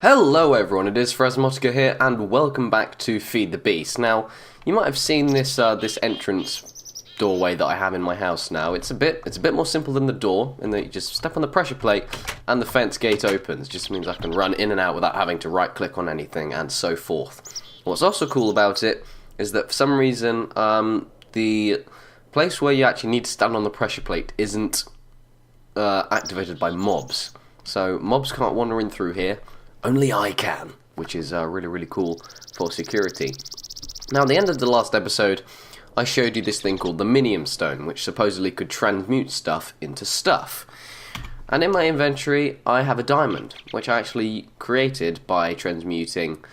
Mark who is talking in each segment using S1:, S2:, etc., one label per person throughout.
S1: Hello everyone, it is Phrasmotica here, and welcome back to Feed the Beast. Now, you might have seen this this entrance doorway that I have in my house now. It's a bit more simple than the door, in that you just step on the pressure plate and the fence gate opens. It just means I can run in and out without having to right click on anything and so forth. What's also cool about it is that for some reason the place where you actually need to stand on the pressure plate isn't activated by mobs. So mobs can't wander in through here. Only I can, which is really cool for security. Now, at the end of the last episode, I showed you this thing called the Minium Stone, which supposedly could transmute stuff into stuff. And in my inventory, I have a diamond, which I actually created by transmuting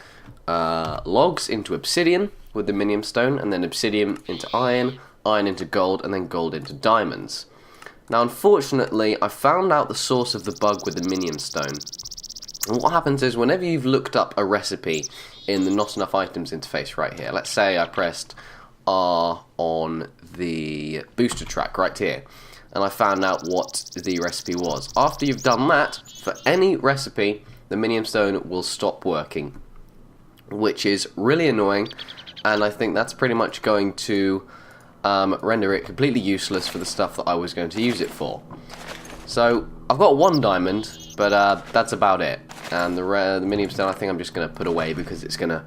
S1: logs into obsidian with the Minium Stone, and then obsidian into iron, iron into gold, and then gold into diamonds. Now, unfortunately, I found out the source of the bug with the Minium Stone. And what happens is, whenever you've looked up a recipe in the Not Enough Items interface right here, let's say I pressed R on the booster track right here, and I found out what the recipe was. After you've done that, for any recipe, the Minium Stone will stop working, which is really annoying, and I think that's pretty much going to render it completely useless for the stuff that I was going to use it for. So, I've got one diamond, but that's about it. And the Minium Stone I think I'm just going to put away because it's going to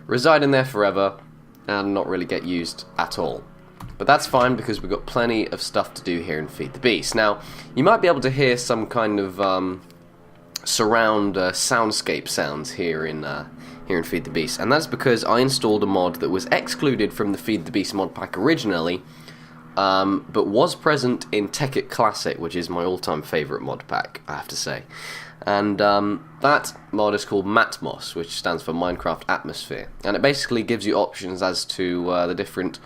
S1: reside in there forever and not really get used at all. But that's fine because we've got plenty of stuff to do here in Feed the Beast. Now, you might be able to hear some kind of surround soundscape sounds here in Feed the Beast, and that's because I installed a mod that was excluded from the Feed the Beast mod pack originally, but was present in Tekkit Classic, which is my all-time favourite mod pack, I have to say. And that mod is called Matmos, which stands for Minecraft Atmosphere, and it basically gives you options as to the different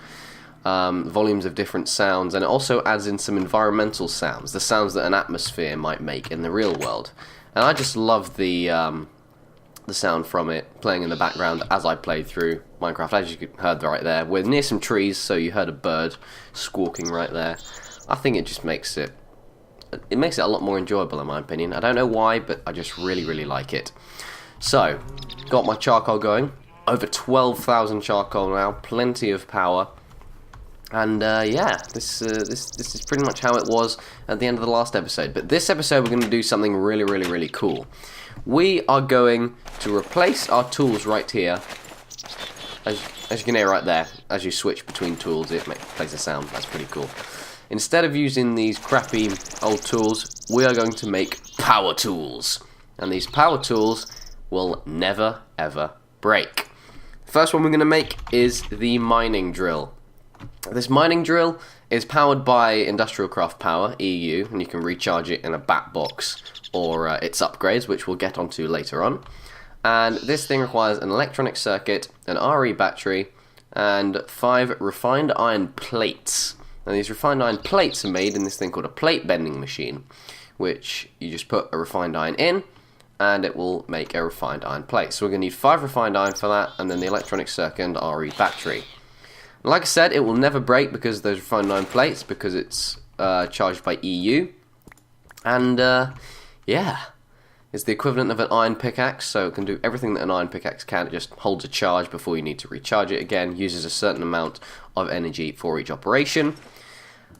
S1: volumes of different sounds, and it also adds in some environmental sounds, the sounds that an atmosphere might make in the real world. And I just love the sound from it playing in the background as I played through Minecraft. As you heard right there, we're near some trees, so you heard a bird squawking right there. I think it just makes it a lot more enjoyable in my opinion. I don't know why, but I just really like it. So, got my charcoal going. Over 12,000 charcoal now, plenty of power. And yeah, this is pretty much how it was at the end of the last episode. But this episode we're going to do something really cool. We are going to replace our tools right here. As you can hear right there, as you switch between tools, it plays a sound. That's pretty cool. Instead of using these crappy old tools, we are going to make power tools. And these power tools will never ever break. The first one we're going to make is the mining drill. This mining drill is powered by Industrial Craft Power, EU, and you can recharge it in a bat box or its upgrades, which we'll get onto later on. And this thing requires an electronic circuit, an RE battery, and 5 refined iron plates. Now, these refined iron plates are made in this thing called a plate bending machine, which you just put a refined iron in, and it will make a refined iron plate. So we're going to need 5 refined iron for that, and then the electronic circuit and RE battery. Like I said, it will never break because of those refined iron plates, because it's charged by EU. And, yeah, it's the equivalent of an iron pickaxe, so it can do everything that an iron pickaxe can. It just holds a charge before you need to recharge it again, uses a certain amount of energy for each operation.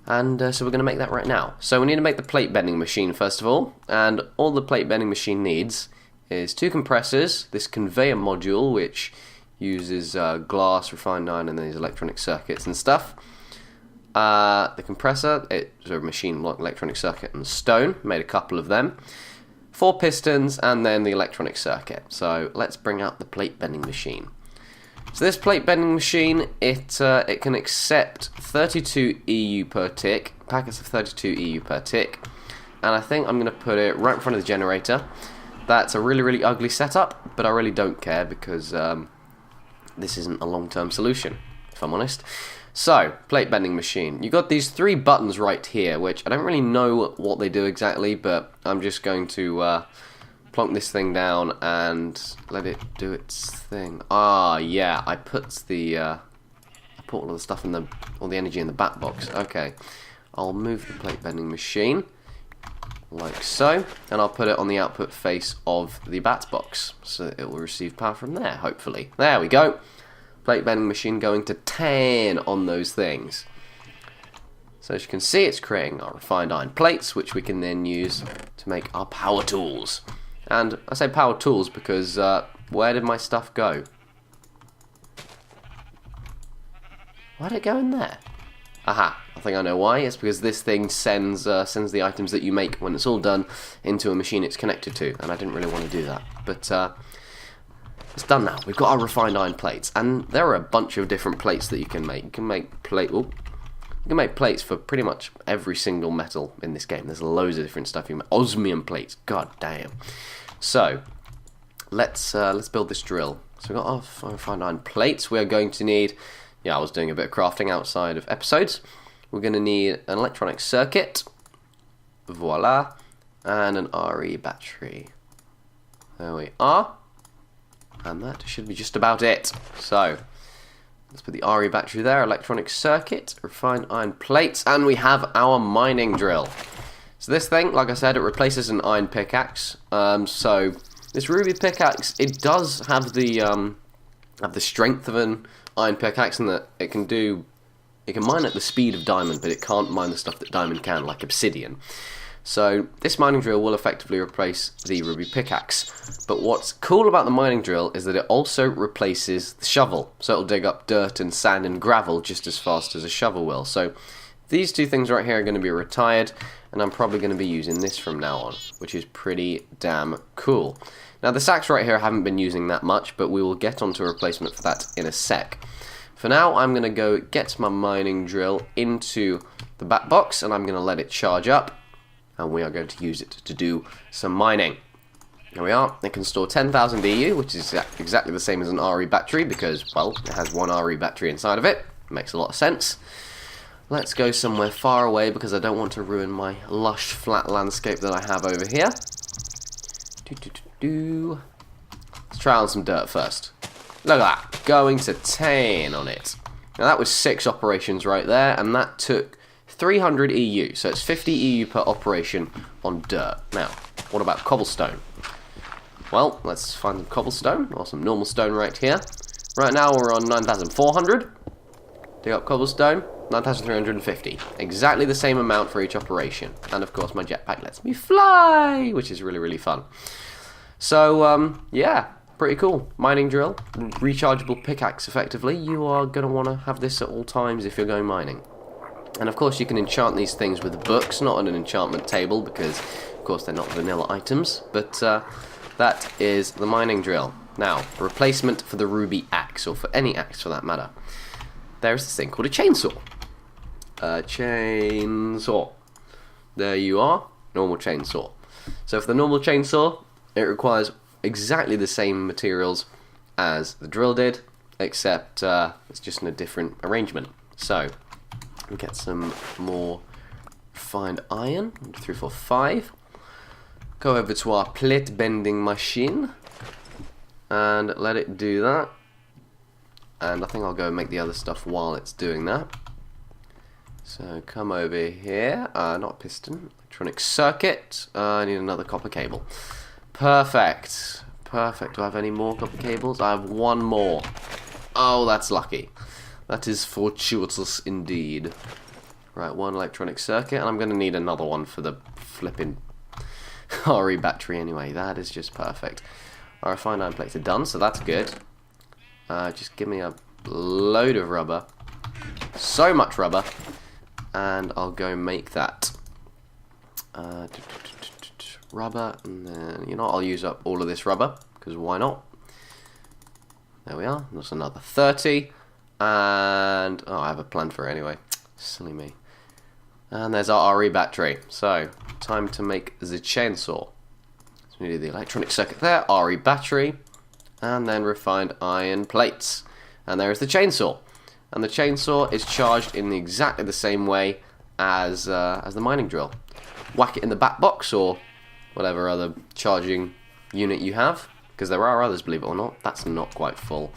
S1: And so we're going to make that right now. So we need to make the plate bending machine first of all, and all the plate bending machine needs is 2 compressors, this conveyor module, which uses glass, refined iron, and then these electronic circuits and stuff. The compressor, it's a machine like electronic circuit and stone, made a couple of them. 4 pistons, and then the electronic circuit. So let's bring out the plate bending machine. So this plate bending machine, it can accept 32 EU per tick, packets of 32 EU per tick, and I think I'm going to put it right in front of the generator. That's a really ugly setup, but I really don't care because this isn't a long-term solution, if I'm honest. So, plate bending machine. You've got these 3 buttons right here, which I don't really know what they do exactly, but I'm just going to plonk this thing down and let it do its thing. Ah, yeah, I put all the stuff in all the energy in the bat box. Okay, I'll move the plate bending machine like so, and I'll put it on the output face of the bat box, so it will receive power from there, hopefully. There we go. Plate bending machine going to 10 on those things. So as you can see, it's creating our refined iron plates, which we can then use to make our power tools. And I say power tools because where did my stuff go? Why did it go in there? Aha, I think I know why. It's because this thing sends the items that you make when it's all done into a machine it's connected to, and I didn't really want to do that. But it's done now. We've got our refined iron plates, and there are a bunch of different plates that you can make. You can make plates for pretty much every single metal in this game. There's loads of different stuff. You can make osmium plates. God damn. So let's build this drill. So we've got our refined iron plates. We are going to need. Yeah, I was doing a bit of crafting outside of episodes. We're going to need an electronic circuit. Voila. And an RE battery. There we are. And that should be just about it. So, let's put the RE battery there. Electronic circuit. Refined iron plates. And we have our mining drill. So this thing, like I said, it replaces an iron pickaxe. So, this ruby pickaxe, it does have the strength of an iron pickaxe, and that it can mine at the speed of diamond, but it can't mine the stuff that diamond can, like obsidian. So this mining drill will effectively replace the ruby pickaxe. But what's cool about the mining drill is that it also replaces the shovel, so it'll dig up dirt and sand and gravel just as fast as a shovel will. So these two things right here are going to be retired, and I'm probably going to be using this from now on, which is pretty damn cool. Now the sacks right here I haven't been using that much, but we will get onto a replacement for that in a sec. For now, I'm going to go get my mining drill into the bat box, and I'm going to let it charge up, and we are going to use it to do some mining. There we are. It can store 10,000 EU, which is exactly the same as an RE battery, because, well, it has one RE battery inside of it. Makes a lot of sense. Let's go somewhere far away, because I don't want to ruin my lush, flat landscape that I have over here. Let's try on some dirt first. Look at that, going to 10 on it. Now that was 6 operations right there, and that took 300 EU, so it's 50 EU per operation on dirt. Now, what about cobblestone? Well, let's find some cobblestone, or some normal stone right here. Right now we're on 9,400. Dig up cobblestone, 9,350. Exactly the same amount for each operation. And of course my jetpack lets me fly, which is really, really fun. So, yeah, pretty cool. Mining drill, rechargeable pickaxe effectively. You are going to want to have this at all times if you're going mining. And of course you can enchant these things with books, not on an enchantment table, because of course they're not vanilla items. But that is the mining drill. Now, replacement for the ruby axe, or for any axe for that matter. There's this thing called a chainsaw. Chainsaw. There you are. Normal chainsaw. So for the normal chainsaw, it requires exactly the same materials as the drill did, except it's just in a different arrangement. So we get some more refined iron. 1, 2, 3, 4, 5. Go over to our plate bending machine and let it do that. And I think I'll go and make the other stuff while it's doing that. So come over here. Not piston. Electronic circuit. I need another copper cable. Perfect. Perfect. Do I have any more copper cables? I have one more. Oh, that's lucky. That is fortuitous indeed. Right, one electronic circuit. And I'm going to need another one for the flipping RE battery anyway. That is just perfect. Our refined iron plates are done, so that's good. Just give me a load of rubber. So much rubber. And I'll go make that. Rubber, and then, you know, I'll use up all of this rubber, because why not? There we are. That's another 30. And, oh, I have a plan for it anyway. Silly me. And there's our RE battery. So, time to make the chainsaw. So we do the electronic circuit there, RE battery, and then refined iron plates. And there is the chainsaw. And the chainsaw is charged in exactly the same way as the mining drill. Whack it in the bat box or whatever other charging unit you have, because there are others, believe it or not. That's not quite full.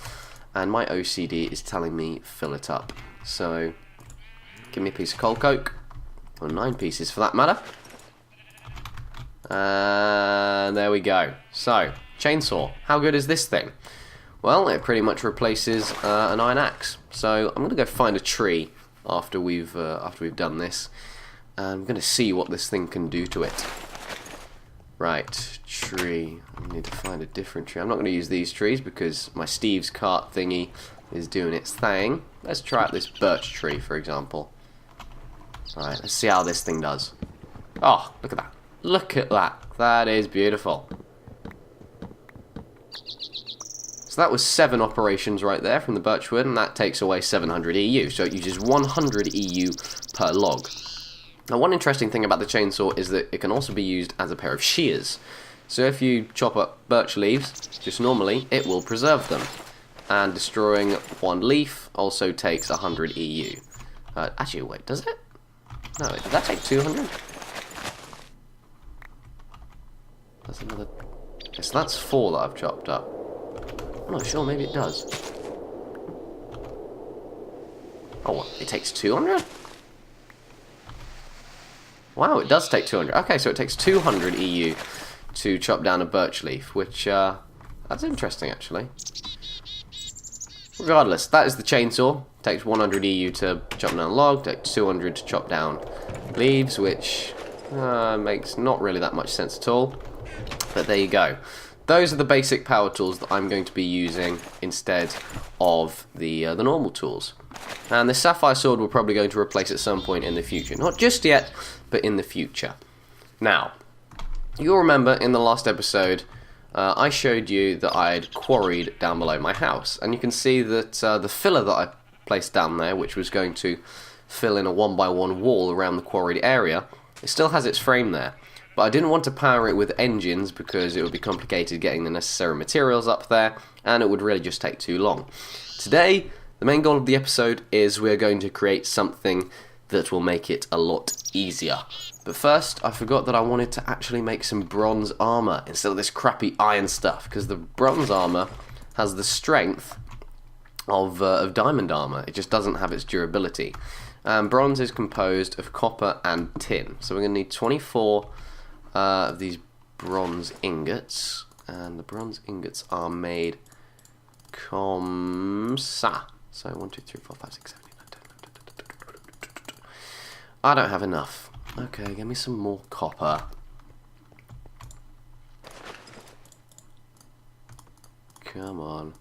S1: And my OCD is telling me fill it up. So, give me a piece of coal coke, or 9 pieces for that matter. And there we go. So, chainsaw. How good is this thing? Well, it pretty much replaces an iron axe. So I'm going to go find a tree after we've done this. And I'm going to see what this thing can do to it. Right, tree. I need to find a different tree. I'm not going to use these trees because my Steve's cart thingy is doing its thing. Let's try out this birch tree, for example. Alright, let's see how this thing does. Oh, look at that. Look at that. That is beautiful. So that was 7 operations right there from the birchwood, and that takes away 700 EU. So it uses 100 EU per log. Now, one interesting thing about the chainsaw is that it can also be used as a pair of shears. So if you chop up birch leaves, just normally, it will preserve them. And destroying 1 leaf also takes 100 EU. Actually, wait, does it? No, does that take 200? That's another... Okay, so that's 4 that I've chopped up. I'm not sure, maybe it does. Oh, what? It takes 200? Wow, it does take 200. Okay, so it takes 200 EU to chop down a birch leaf, which, that's interesting, actually. Regardless, that is the chainsaw. It takes 100 EU to chop down a log, takes 200 to chop down leaves, which makes not really that much sense at all. But there you go. Those are the basic power tools that I'm going to be using instead of the normal tools. And the sapphire sword we're probably going to replace at some point in the future. Not just yet, but in the future. Now, you'll remember in the last episode, I showed you that I'd quarried down below my house. And you can see that the filler that I placed down there, which was going to fill in a 1x1 wall around the quarried area, it still has its frame there. But I didn't want to power it with engines because it would be complicated getting the necessary materials up there, and it would really just take too long. Today, the main goal of the episode is we're going to create something that will make it a lot easier. But first, I forgot that I wanted to actually make some bronze armor instead of this crappy iron stuff, because the bronze armor has the strength of diamond armor. It just doesn't have its durability. Bronze is composed of copper and tin, so we're going to need 24 of these bronze ingots, and the bronze ingots are made comme ça. So 1, 2, 3, 4, 5, 6, 7, 8, 9, 10. I don't have enough. Okay, give me some more copper. Come on.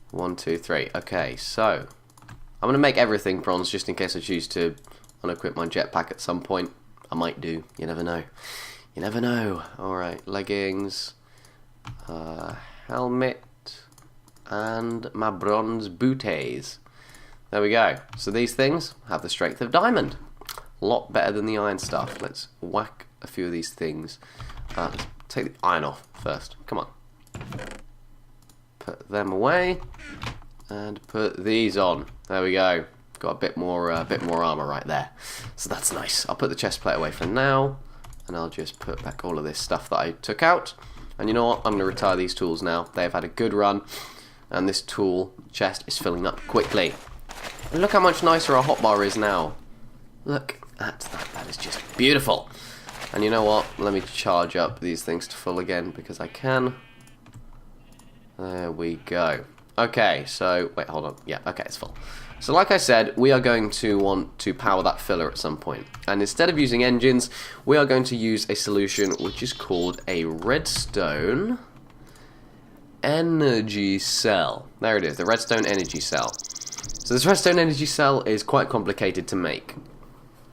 S1: 1, 2, 3. Okay, so I'm going to make everything bronze just in case I choose to unequip my jetpack at some point. I might do. You never know. You never know. Alright, leggings, helmet, and my bronze booties. There we go. So these things have the strength of diamond. A lot better than the iron stuff. Let's whack a few of these things. Let's take the iron off first. Come on. Put them away. And put these on. There we go. Got a bit more armor right there. So that's nice. I'll put the chest plate away for now. And I'll just put back all of this stuff that I took out. And you know what? I'm going to retire these tools now. They've had a good run. And this tool chest is filling up quickly. And look how much nicer our hotbar is now. Look at that. That is just beautiful. And you know what? Let me charge up these things to full again because I can. There we go. Okay, so... Wait, hold on. Yeah, okay, it's full. So like I said, we are going to want to power that filler at some point. And instead of using engines, we are going to use a solution which is called a redstone energy cell. There it is, the redstone energy cell. So this redstone energy cell is quite complicated to make.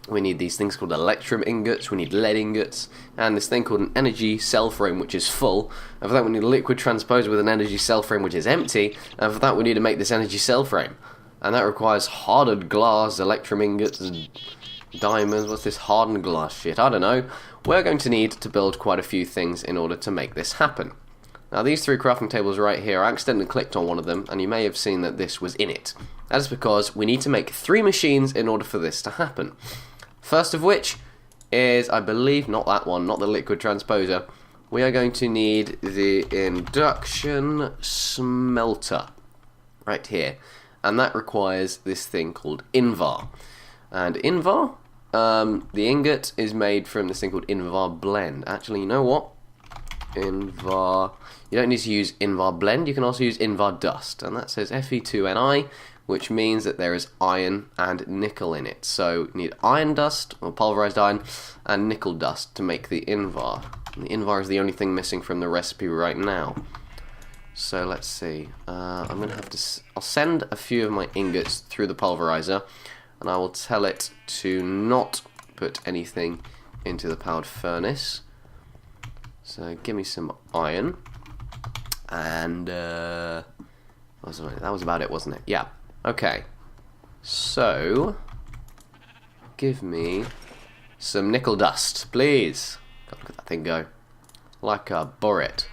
S1: We need these things called electrum ingots, we need lead ingots, and this thing called an energy cell frame which is full. And for that we need a liquid transposer with an energy cell frame which is empty, and for that we need to make this energy cell frame. And that requires hardened glass, electrum ingots, and diamonds. What's this hardened glass shit? I don't know. We're going to need to build quite a few things in order to make this happen. Now these 3 crafting tables right here, I accidentally clicked on one of them, and you may have seen that this was in it. That is because we need to make 3 machines in order for this to happen. First of which is, I believe, not that one, not the liquid transposer. We are going to need the induction smelter right here. And that requires this thing called Invar. And Invar the ingot is made from this thing called Invar blend. Actually, you know what? Invar. You don't need to use Invar blend. You can also use Invar dust, and that says Fe2Ni, which means that there is iron and nickel in it. So you need iron dust, or pulverized iron, and nickel dust to make the Invar. And the Invar is the only thing missing from the recipe right now. So let's see. I'm gonna have to. I'll send a few of my ingots through the pulverizer, and I will tell it to not put anything into the powered furnace. So give me some iron, and that was about it, wasn't it? Yeah. Okay. So give me some nickel dust, please. God, look at that thing go. Like a burret.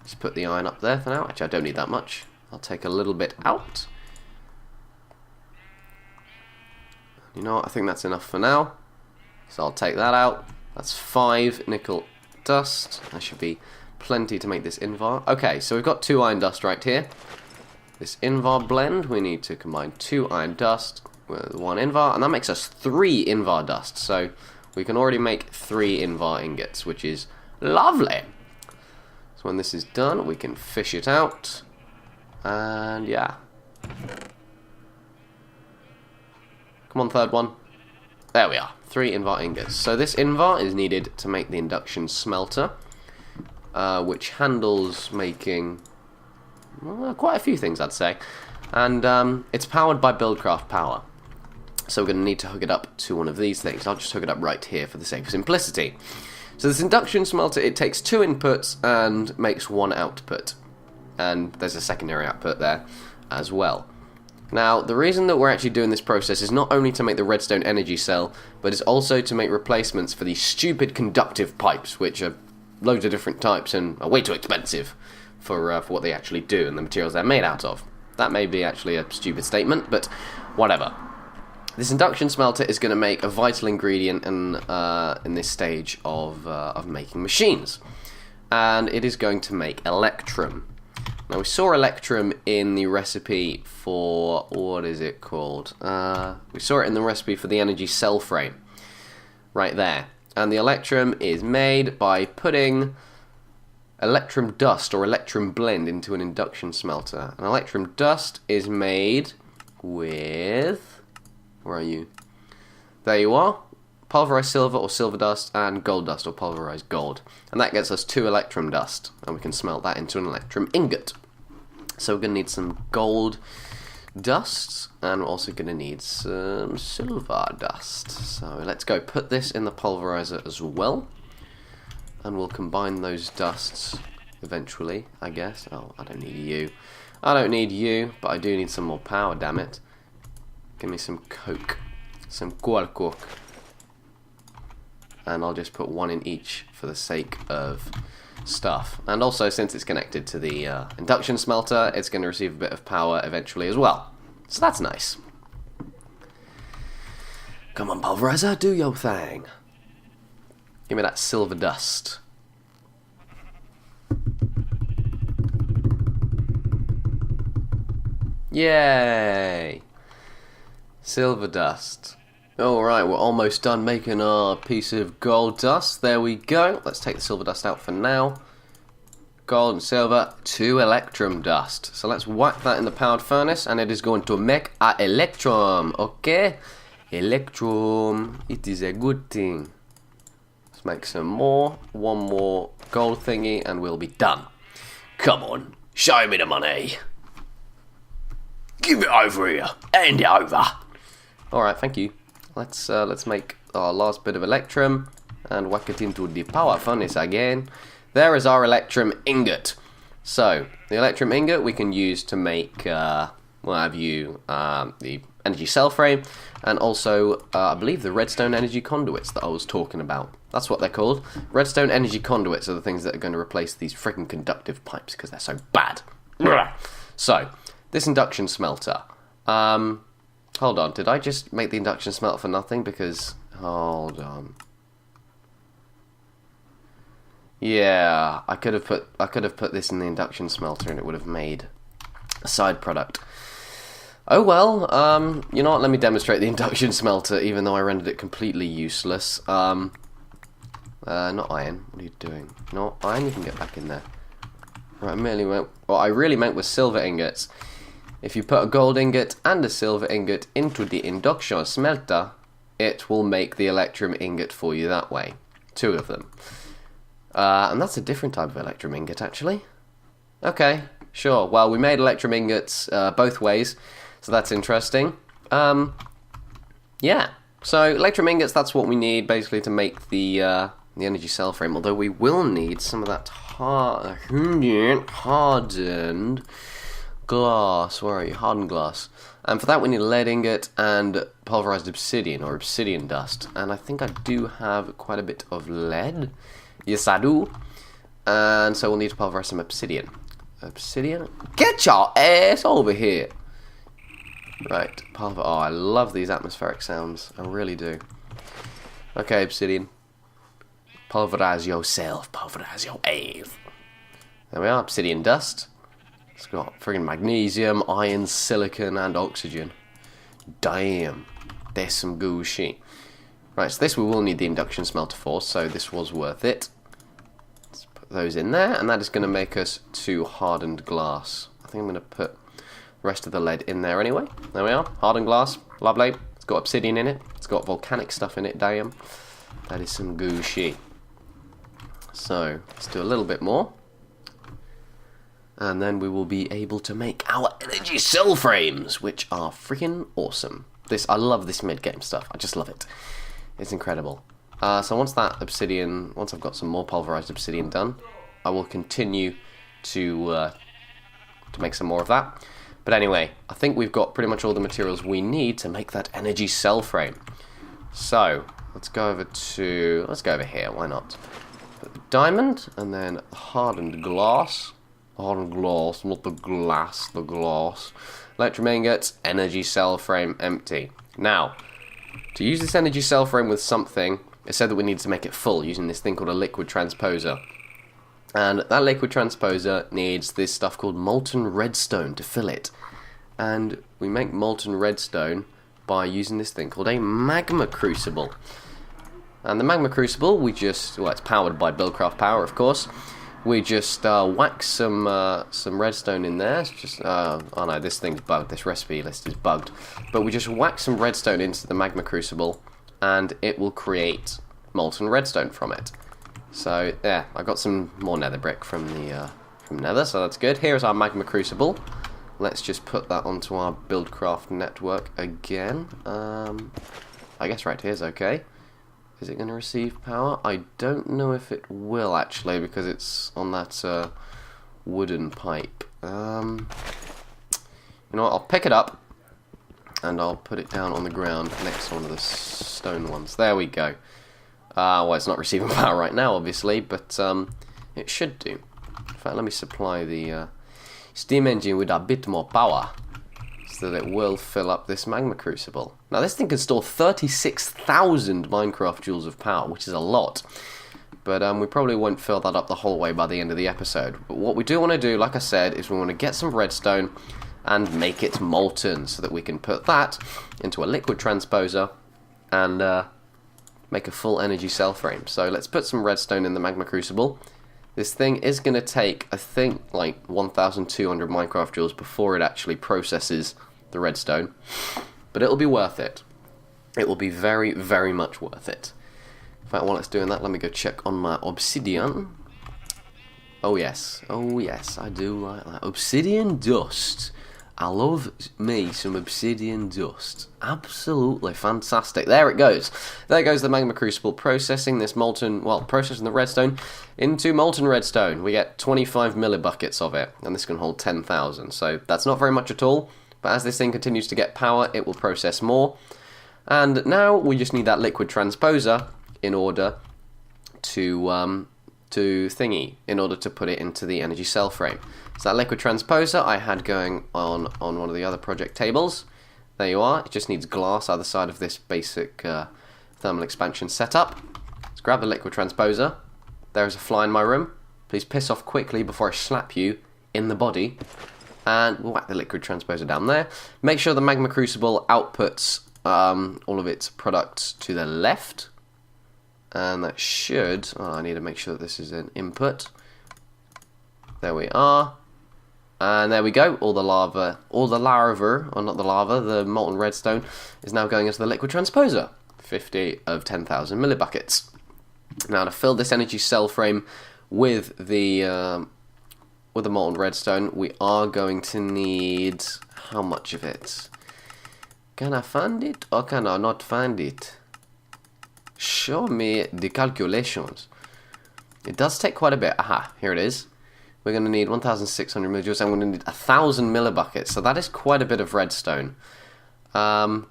S1: Just put the iron up there for now. Actually, I don't need that much. I'll take a little bit out. You know what? I think that's enough for now. So I'll take that out. That's 5 nickel dust. That should be plenty to make this Invar. Okay, so we've got 2 iron dust right here. This Invar blend, we need to combine 2 iron dust with 1 Invar, and that makes us 3 Invar dust. So we can already make 3 Invar ingots, which is lovely. So when this is done, we can fish it out, and yeah. Come on, third one. There we are, 3 Invar ingots. So this Invar is needed to make the induction smelter, which handles making quite a few things, I'd say. And it's powered by Buildcraft power. So we're going to need to hook it up to one of these things. I'll just hook it up right here for the sake of simplicity. So this induction smelter, it takes 2 inputs and makes 1 output. And there's a secondary output there as well. Now, the reason that we're actually doing this process is not only to make the redstone energy cell, but it's also to make replacements for these stupid conductive pipes, which are loads of different types and are way too expensive for what they actually do and the materials they're made out of. That may be actually a stupid statement, but whatever. This induction smelter is going to make a vital ingredient in this stage of making machines, and it is going to make electrum. Now we saw electrum in the recipe for, what is it called? We saw it in the recipe for the energy cell frame, right there. And the electrum is made by putting electrum dust or electrum blend into an induction smelter. And electrum dust is made with, where are you? There you are. Pulverized silver or silver dust and gold dust or pulverized gold. And that gets us 2 electrum dust. And we can smelt that into an electrum ingot. So we're going to need some gold dust. And we're also going to need some silver dust. So let's go put this in the pulverizer as well. And we'll combine those dusts eventually, I guess. Oh, I don't need you. I don't need you, but I do need some more power, damn it. Give me some coke. Some coke. And I'll just put 1 in each for the sake of stuff. And also, since it's connected to the induction smelter, it's going to receive a bit of power eventually as well. So that's nice. Come on, pulverizer, do your thing. Give me that silver dust. Yay! Silver dust. Alright, we're almost done making our piece of gold dust. There we go. Let's take the silver dust out for now. Gold and silver, 2 electrum dust. So let's whack that in the powered furnace, and it is going to make a electrum. Okay? Electrum. It is a good thing. Let's make some more. 1 more gold thingy, and we'll be done. Come on, show me the money. Give it over here. Hand it over. Alright, thank you. Let's make our last bit of electrum and whack it into the power furnace again. There is our electrum ingot. So, the electrum ingot we can use to make, the energy cell frame, and also, I believe, the redstone energy conduits that I was talking about. That's what they're called. Redstone energy conduits are the things that are going to replace these freaking conductive pipes because they're so bad. So, this induction smelter. Hold on, did I just make the induction smelter for nothing? Because, hold on. Yeah, I could have put this in the induction smelter and it would have made a side product. Oh well, you know what, let me demonstrate the induction smelter, even though I rendered it completely useless. Not iron, what are you doing? Not iron, you can get back in there. Right, what I really meant was silver ingots. If you put a gold ingot and a silver ingot into the induction smelter, it will make the electrum ingot for you that way. 2 of them. And that's a different type of electrum ingot, actually. Okay, sure. Well, we made electrum ingots both ways, so that's interesting. Yeah. So electrum ingots, that's what we need basically to make the energy cell frame. Although we will need some of that hardened glass. Where are you? Hardened glass. And for that we need a lead ingot and pulverized obsidian or obsidian dust. And I think I do have quite a bit of lead. Yes, I do. And so we'll need to pulverize some obsidian. Obsidian? Get your ass over here! Right, oh, I love these atmospheric sounds. I really do. Okay, obsidian. Pulverize yourself. Pulverize your ass. There we are, obsidian dust. It's got friggin' magnesium, iron, silicon, and oxygen. Damn. There's some good shit. Right, so this we will need the induction smelter for, so this was worth it. Let's put those in there, and that is going to make us 2 hardened glass. I think I'm going to put the rest of the lead in there anyway. There we are, hardened glass, lovely. It's got obsidian in it, it's got volcanic stuff in it, damn. That is some good shit. So, let's do a little bit more. And then we will be able to make our energy cell frames, which are freaking awesome. I love this mid-game stuff, I just love it. It's incredible. So once I've got some more pulverized obsidian done, I will continue to make some more of that. But anyway, I think we've got pretty much all the materials we need to make that energy cell frame. So let's go over here. Why not? Put the diamond and then hardened glass. Hardened glass, not the glass. The glass. Electrum ingots, energy cell frame empty. Now, to use this energy cell frame with something, it said that we need to make it full using this thing called a liquid transposer. And that liquid transposer needs this stuff called molten redstone to fill it. And we make molten redstone by using this thing called a magma crucible. And the magma crucible, it's powered by Buildcraft power, of course. We just whack some redstone in there. It's just oh no, this thing's bugged. This recipe list is bugged. But we just whack some redstone into the magma crucible, and it will create molten redstone from it. So yeah, I got some more nether brick from nether, so that's good. Here's our magma crucible. Let's just put that onto our Buildcraft network again. I guess right here's okay. Is it going to receive power? I don't know if it will, actually, because it's on that wooden pipe. You know what, I'll pick it up, and I'll put it down on the ground next to one of the stone ones. There we go. Well, it's not receiving power right now, obviously, but it should do. In fact, let me supply the steam engine with a bit more power, so that it will fill up this magma crucible. Now this thing can store 36,000 Minecraft joules of power, which is a lot. But we probably won't fill that up the whole way by the end of the episode. But what we do want to do, like I said, is we want to get some redstone and make it molten, so that we can put that into a liquid transposer and make a full energy cell frame. So let's put some redstone in the magma crucible. This thing is going to take, I think, like 1,200 Minecraft joules before it actually processes the redstone. But it'll be worth it. It will be very, very much worth it. In fact, while it's doing that, let me go check on my obsidian. Oh yes, I do like that. Obsidian dust. I love me some obsidian dust. Absolutely fantastic. There it goes. There goes the magma crucible processing this processing the redstone into molten redstone. We get 25 millibuckets of it, and this can hold 10,000. So that's not very much at all. But as this thing continues to get power, it will process more. And now we just need that liquid transposer in order to put it into the energy cell frame. So that liquid transposer I had going on one of the other project tables. There you are. It just needs glass either side of this basic thermal expansion setup. Let's grab the liquid transposer. There is a fly in my room. Please piss off quickly before I slap you in the body. And we'll whack the liquid transposer down there. Make sure the magma crucible outputs all of its products to the left. And that should... Oh, I need to make sure that this is an input. There we are. And there we go. All the lava, or not the lava, the molten redstone is now going into the liquid transposer. 50 of 10,000 millibuckets. Now to fill this energy cell frame with the molten redstone, we are going to need how much of it? Can I find it or can I not find it? Show me the calculations. It does take quite a bit. Aha, here it is. We're going to need 1,600 millijoules, and we're going to need 1,000 millibuckets. So that is quite a bit of redstone. Yeah,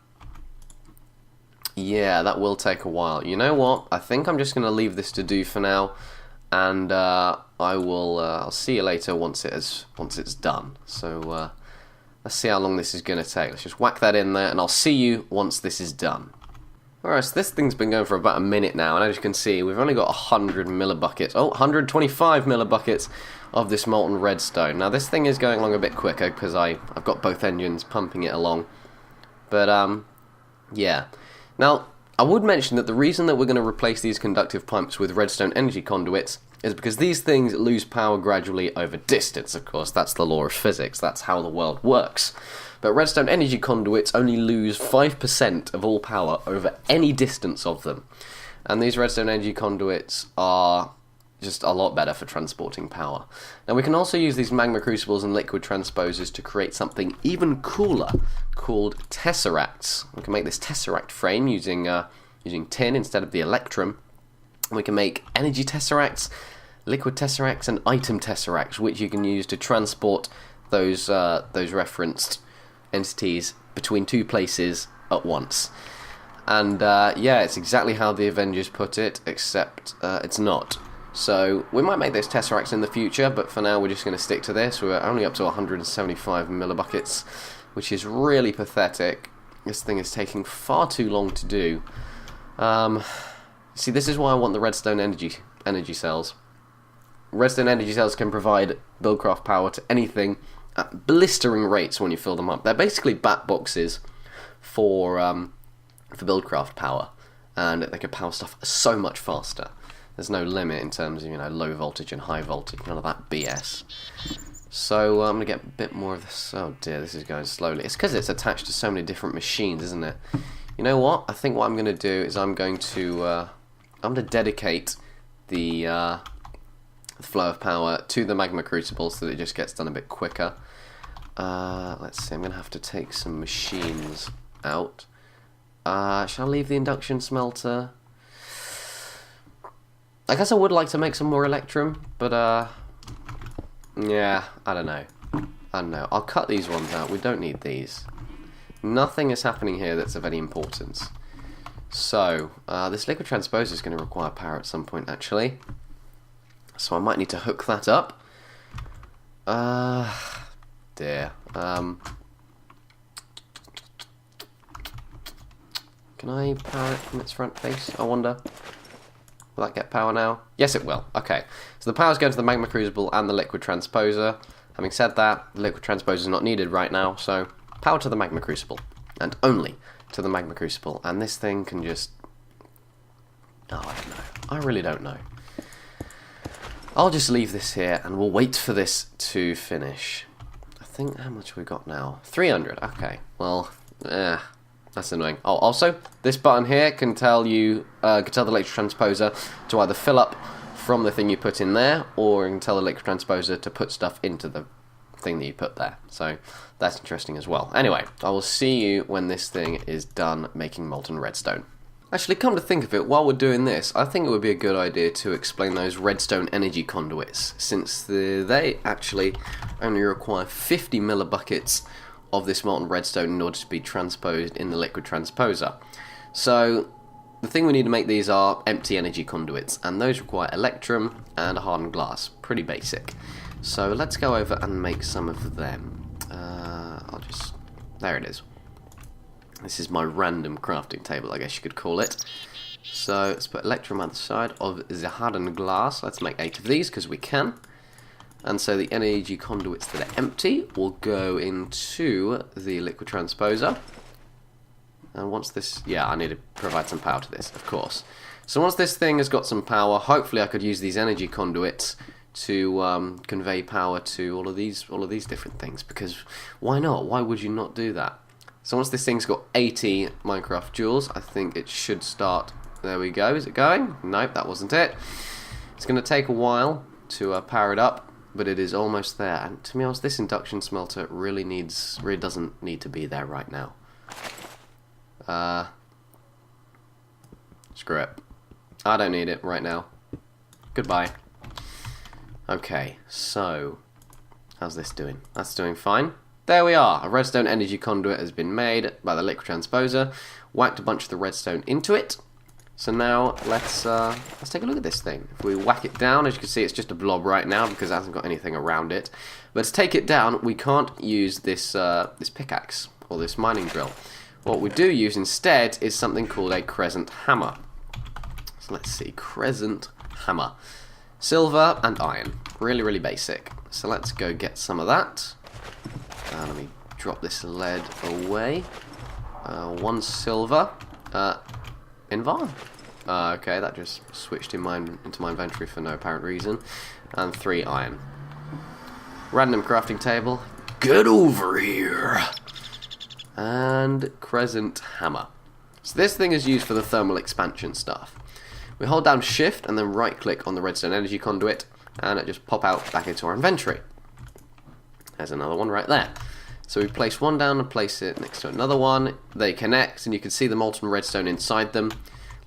S1: that will take a while. You know what? I think I'm just going to leave this to do for now, and I'll see you later once it's done. So let's see how long this is going to take. Let's just whack that in there, and I'll see you once this is done. Alright, so this thing's been going for about a minute now, and as you can see, we've only got 100 millibuckets. Oh, 125 millibuckets of this molten redstone. Now, this thing is going along a bit quicker because I've got both engines pumping it along. But, yeah. Now, I would mention that the reason that we're going to replace these conductive pipes with redstone energy conduits is because these things lose power gradually over distance, of course. That's the law of physics. That's how the world works. But redstone energy conduits only lose 5% of all power over any distance of them. And these redstone energy conduits are just a lot better for transporting power. Now we can also use these magma crucibles and liquid transposers to create something even cooler called tesseracts. We can make this tesseract frame using tin instead of the electrum. We can make energy tesseracts, liquid tesseracts, and item tesseracts, which you can use to transport those referenced entities between two places at once. And yeah, it's exactly how the Avengers put it, except it's not. So we might make those tesseracts in the future, but for now we're just going to stick to this. We're only up to 175 millibuckets, which is really pathetic. This thing is taking far too long to do. See, this is why I want the redstone energy cells. Redstone energy cells can provide buildcraft power to anything at blistering rates when you fill them up. They're basically bat boxes for buildcraft power, and they can power stuff so much faster. There's no limit in terms of, low voltage and high voltage, none of that BS. So I'm going to get a bit more of this. Oh dear, this is going slowly. It's because it's attached to so many different machines, isn't it? You know what? I think what I'm going to do is I'm going to dedicate the flow of power to the magma crucible so that it just gets done a bit quicker. Let's see, I'm going to have to take some machines out. Shall I leave the induction smelter? I guess I would like to make some more electrum, but yeah, I don't know. I'll cut these ones out. We don't need these. Nothing is happening here that's of any importance. So, this liquid transposer is going to require power at some point, actually. So I might need to hook that up. Dear. Can I power it from its front face, I wonder? Will that get power now? Yes, it will. Okay. So the power's going to the magma crucible and the liquid transposer. Having said that, the liquid transposer is not needed right now, so power to the magma crucible. And only to the magma crucible. And this thing can just... Oh, I don't know. I really don't know. I'll just leave this here and we'll wait for this to finish. I think, how much we got now? 300. Okay. Well, that's annoying. Oh, also, this button here can tell the liquid transposer to either fill up from the thing you put in there, or it can tell the liquid transposer to put stuff into the thing that you put there. So that's interesting as well. Anyway, I will see you when this thing is done making molten redstone. Actually, come to think of it, while we're doing this, I think it would be a good idea to explain those redstone energy conduits, since they actually only require 50 millibuckets of this molten redstone in order to be transposed in the liquid transposer. So the thing we need to make these are empty energy conduits, and those require electrum and hardened glass. Pretty basic. So let's go over and make some of them. There it is. This is my random crafting table, I guess you could call it. So let's put electrum on the side of the hardened glass. Let's make 8 of these because we can. And so the energy conduits that are empty will go into the liquid transposer. And once this... yeah, I need to provide some power to this, of course. So once this thing has got some power, hopefully I could use these energy conduits to convey power to all of these different things. Because why not? Why would you not do that? So once this thing's got 80 Minecraft joules, I think it should start... there we go. Is it going? Nope, that wasn't it. It's going to take a while to power it up, but it is almost there. And to be honest, this induction smelter really doesn't need to be there right now. Screw it. I don't need it right now. Goodbye. Okay, so how's this doing? That's doing fine. There we are. A redstone energy conduit has been made by the liquid transposer. Whacked a bunch of the redstone into it. So now let's take a look at this thing. If we whack it down, as you can see, it's just a blob right now because it hasn't got anything around it. But to take it down, we can't use this this pickaxe or this mining drill. What we do use instead is something called a crescent hammer. So let's see, crescent hammer, silver and iron. Really, really basic. So let's go get some of that. Let me drop this lead away. 1 silver. Invar. Okay, that just switched into my inventory for no apparent reason. And 3 iron. Random crafting table. Get over here! And crescent hammer. So this thing is used for the thermal expansion stuff. We hold down shift and then right click on the redstone energy conduit and it just pop out back into our inventory. There's another one right there. So we place one down and place it next to another one. They connect and you can see the molten redstone inside them.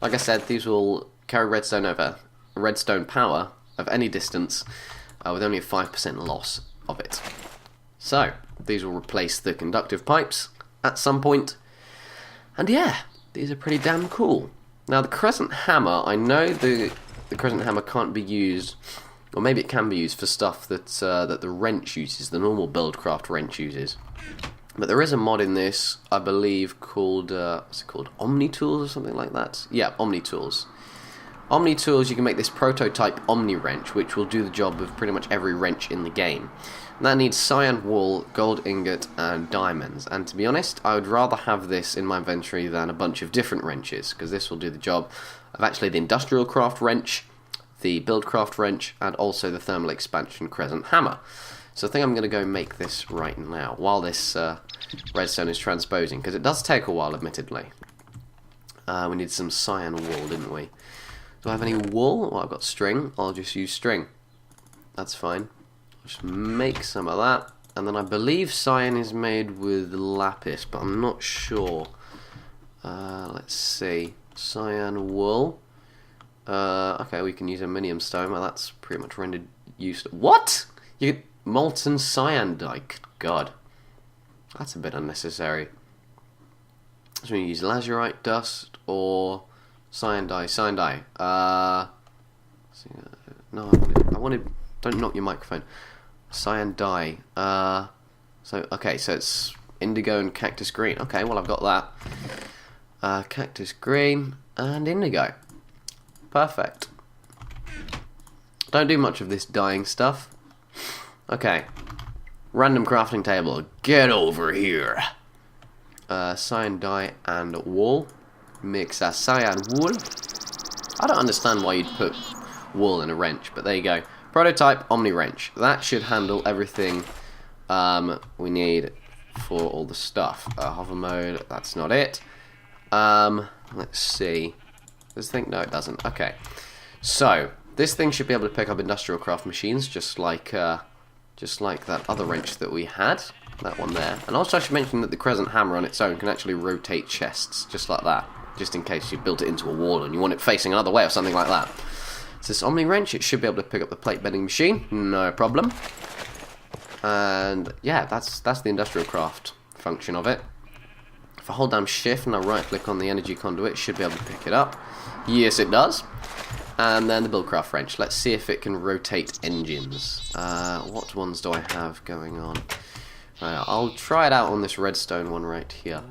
S1: Like I said, these will carry redstone power of any distance with only a 5% loss of it. So these will replace the conductive pipes at some point. And yeah, these are pretty damn cool. Now the crescent hammer, I know the crescent hammer can't be used, or maybe it can be used for stuff that the wrench uses, the normal Buildcraft wrench uses. But there is a mod in this, I believe, called, what's it called? Omni Tools or something like that? Yeah, Omni Tools. Omni Tools, you can make this prototype Omni wrench, which will do the job of pretty much every wrench in the game. And that needs cyan wool, gold ingot, and diamonds. And to be honest, I would rather have this in my inventory than a bunch of different wrenches, because this will do the job of actually the industrial craft wrench, the Buildcraft wrench, and also the thermal expansion crescent hammer. So I think I'm going to go make this right now, while this redstone is transposing, because it does take a while, admittedly. We need some cyan wool, didn't we? Do I have any wool? Well, I've got string. I'll just use string. That's fine. I'll just make some of that. And then I believe cyan is made with lapis, but I'm not sure. Let's see. Cyan wool. Okay, we can use aluminium stone. Well, that's pretty much rendered useless. What? You get molten cyan dye. God. That's a bit unnecessary. So we use lazurite dust or cyan dye. Cyan dye. No, I wanted. Don't knock your microphone. Cyan dye. Okay, so it's indigo and cactus green. Okay, well I've got that. Cactus green and indigo. Perfect. Don't do much of this dyeing stuff. Okay. Random crafting table. Get over here. Cyan dye and wool. Mix our cyan wool. I don't understand why you'd put wool in a wrench, but there you go. Prototype Omni wrench. That should handle everything we need for all the stuff. Hover mode, that's not it. Let's see. Does this thing? No, it doesn't. Okay. So, this thing should be able to pick up industrial craft machines, just like that other wrench that we had. That one there. And also I should mention that the crescent hammer on its own can actually rotate chests, just like that. Just in case you built it into a wall and you want it facing another way or something like that. So this Omni wrench, it should be able to pick up the plate bending machine, no problem. And yeah, that's the industrial craft function of it. If I hold down shift and I right click on the energy conduit, it should be able to pick it up. Yes, it does. And then the Buildcraft wrench. Let's see if it can rotate engines. What ones do I have going on? I'll try it out on this redstone one right here.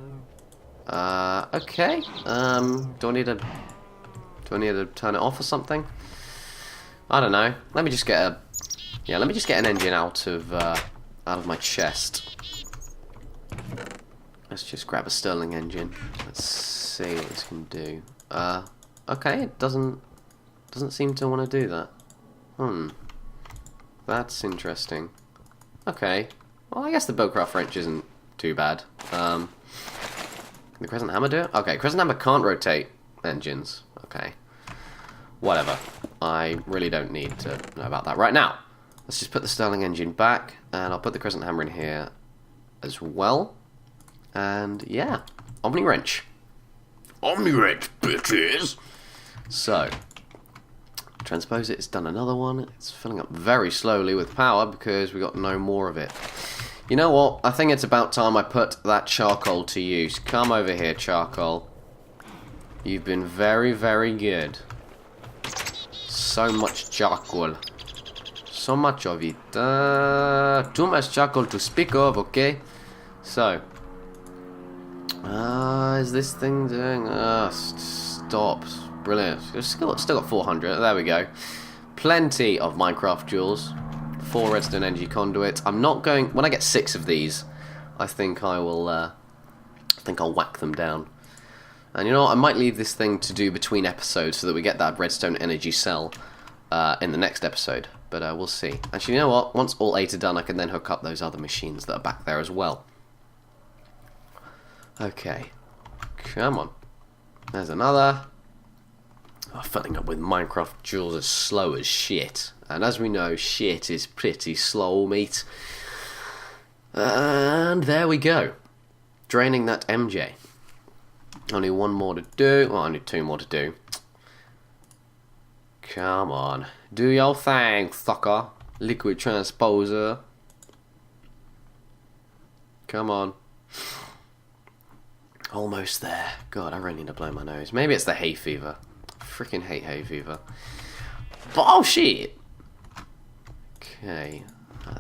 S1: Okay. Do I need to turn it off or something? I don't know. Let me just get Yeah, let me just get an engine out of my chest. Let's just grab a Stirling engine. Let's see what this can do. Okay, it doesn't seem to want to do that. That's interesting. Okay. Well, I guess the Bowcraft wrench isn't too bad. The Crescent Hammer do it? Okay, Crescent Hammer can't rotate engines. Okay. Whatever. I really don't need to know about that right now. Let's just put the Stirling engine back, and I'll put the Crescent Hammer in here as well. And yeah, Omni Wrench. Omni Wrench, bitches! So, transpose it, it's done another one. It's filling up very slowly with power because we got no more of it. You know what? I think it's about time I put that charcoal to use. Come over here, charcoal. You've been very, very good. So much charcoal. So much of it. Too much charcoal to speak of, okay? So. Is this thing doing... stop. Brilliant. Still got 400. There we go. Plenty of Minecraft jewels. 4 redstone energy conduits. I'm not going... When I get 6 of these, I think I will... I think I'll whack them down. And you know what? I might leave this thing to do between episodes so that we get that redstone energy cell in the next episode. But we'll see. Actually, you know what? Once all 8 are done, I can then hook up those other machines that are back there as well. Okay. Come on. There's another. Oh, filling up with Minecraft jewels is slow as shit. And as we know, shit is pretty slow, mate. And there we go. Draining that MJ. Only one more to do. Well, only 2 more to do. Come on. Do your thing, sucker. Liquid transposer. Come on. Almost there. God, I really need to blow my nose. Maybe it's the hay fever. Freaking hate hay fever. But, oh, shit. Okay.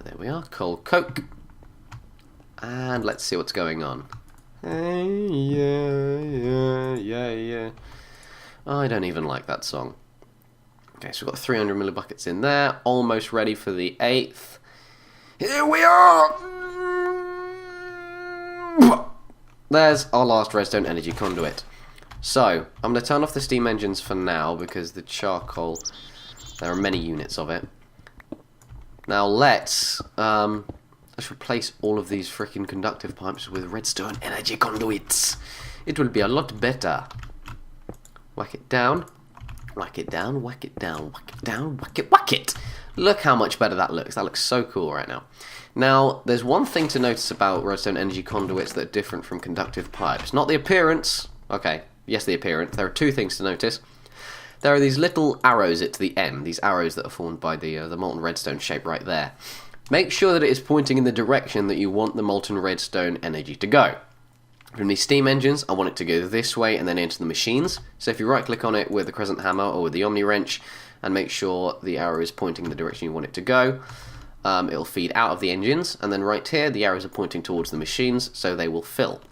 S1: There we are. Cold Coke. And let's see what's going on. Hey, yeah. I don't even like that song. Okay, so we've got 300 millibuckets in there. Almost ready for the 8th. Here we are! There's our last redstone energy conduit. So, I'm going to turn off the steam engines for now because the charcoal, there are many units of it. Now let's replace all of these freaking conductive pipes with redstone energy conduits. It will be a lot better. Whack it down. Whack it down, whack it down, whack it down, whack it, whack it! Look how much better that looks. That looks so cool right now. Now, there's one thing to notice about redstone energy conduits that are different from conductive pipes. Not the appearance. Okay, yes, the appearance. There are 2 things to notice. There are these little arrows at the end. These arrows that are formed by the molten redstone shape right there. Make sure that it is pointing in the direction that you want the molten redstone energy to go. From these steam engines, I want it to go this way and then into the machines. So if you right click on it with the Crescent Hammer or with the Omni Wrench and make sure the arrow is pointing in the direction you want it to go, it'll feed out of the engines, and then right here the arrows are pointing towards the machines so they will fill.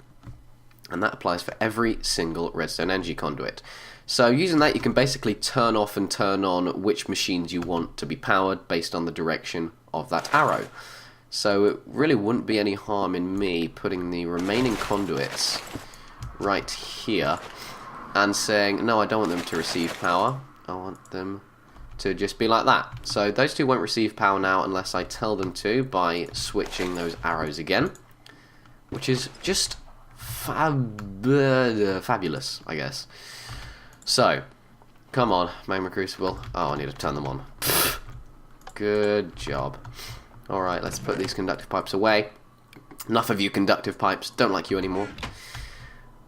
S1: And that applies for every single redstone energy conduit. So using that you can basically turn off and turn on which machines you want to be powered based on the direction of that arrow. So it really wouldn't be any harm in me putting the remaining conduits right here and saying, no, I don't want them to receive power. I want them to just be like that. So those 2 won't receive power now unless I tell them to by switching those arrows again, which is just fabulous, I guess. So, come on, Magma Crucible. Oh, I need to turn them on. Good job. Alright, let's put these conductive pipes away. Enough of you conductive pipes, don't like you anymore.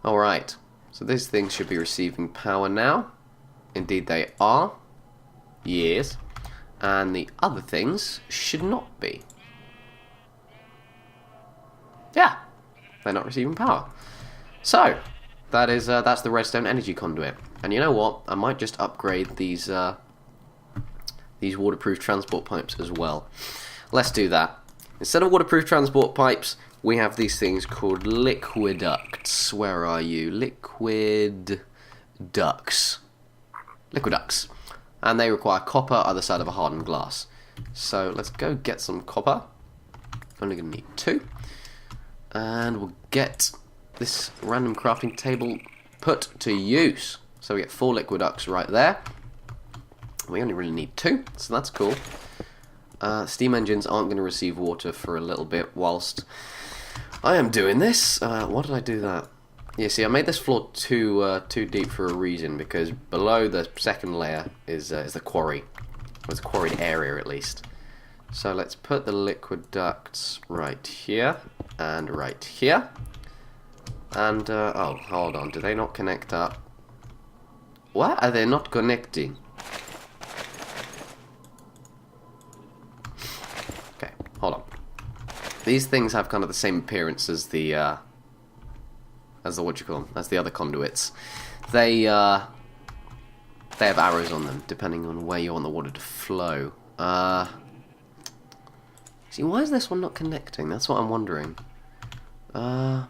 S1: Alright, so these things should be receiving power now. Indeed they are. Yes. And the other things should not be. Yeah, they're not receiving power. So, that's the redstone energy conduit. And you know what? I might just upgrade these waterproof transport pipes as well. Let's do that. Instead of waterproof transport pipes, we have these things called liquiducts. Where are you? Liquiducts. Liquiducts. And they require copper other side of a hardened glass. So let's go get some copper. Only going to need 2. And we'll get this random crafting table put to use. So we get 4 liquid ducts right there. We only really need 2, so that's cool. Steam engines aren't going to receive water for a little bit whilst I am doing this. Why did I do that? Yeah, see, I made this floor too deep for a reason, because below the second layer is the quarry. Or it's a quarried area, at least. So let's put the liquid ducts right here, and right here. And, oh, hold on, do they not connect up? Why are they not connecting? Okay, hold on. These things have kind of the same appearance as the what you call them, as the other conduits. They have arrows on them, depending on where you want the water to flow. See, why is this one not connecting? That's what I'm wondering. Hold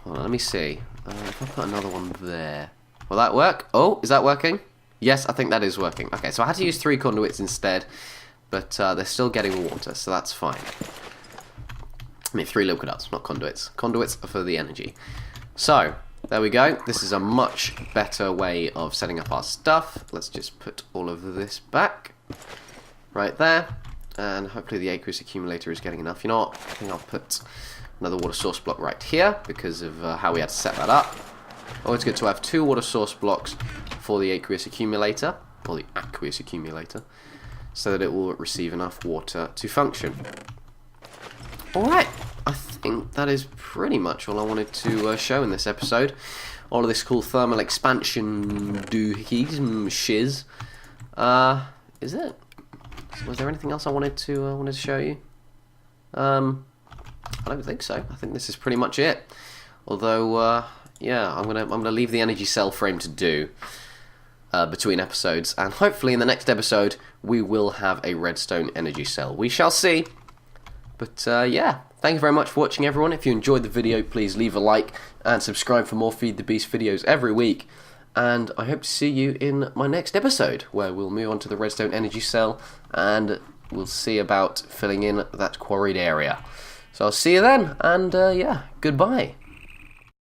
S1: on, let me see. If I put another one there, will that work? Oh, is that working? Yes, I think that is working. Okay, so I had to use 3 conduits instead, but they're still getting water, so that's fine. I mean, 3 liquid ducts, not conduits. Conduits are for the energy. So, there we go. This is a much better way of setting up our stuff. Let's just put all of this back. Right there. And hopefully the aqueous accumulator is getting enough. You know what? I think I'll put another water source block right here because of how we had to set that up. Always good to have 2 water source blocks for the aqueous accumulator, or the aqueous accumulator, so that it will receive enough water to function. Alright, I think that is pretty much all I wanted to show in this episode. All of this cool thermal expansion doohies, shiz. Is it? Was there anything else I wanted to show you? I don't think so. I think this is pretty much it. Although, yeah, I'm gonna leave the energy cell frame to do between episodes, and hopefully in the next episode we will have a redstone energy cell. We shall see. But yeah, thank you very much for watching, everyone. If you enjoyed the video, please leave a like and subscribe for more Feed the Beast videos every week. And I hope to see you in my next episode, where we'll move on to the redstone energy cell and we'll see about filling in that quarried area. So I'll see you then, and yeah, goodbye.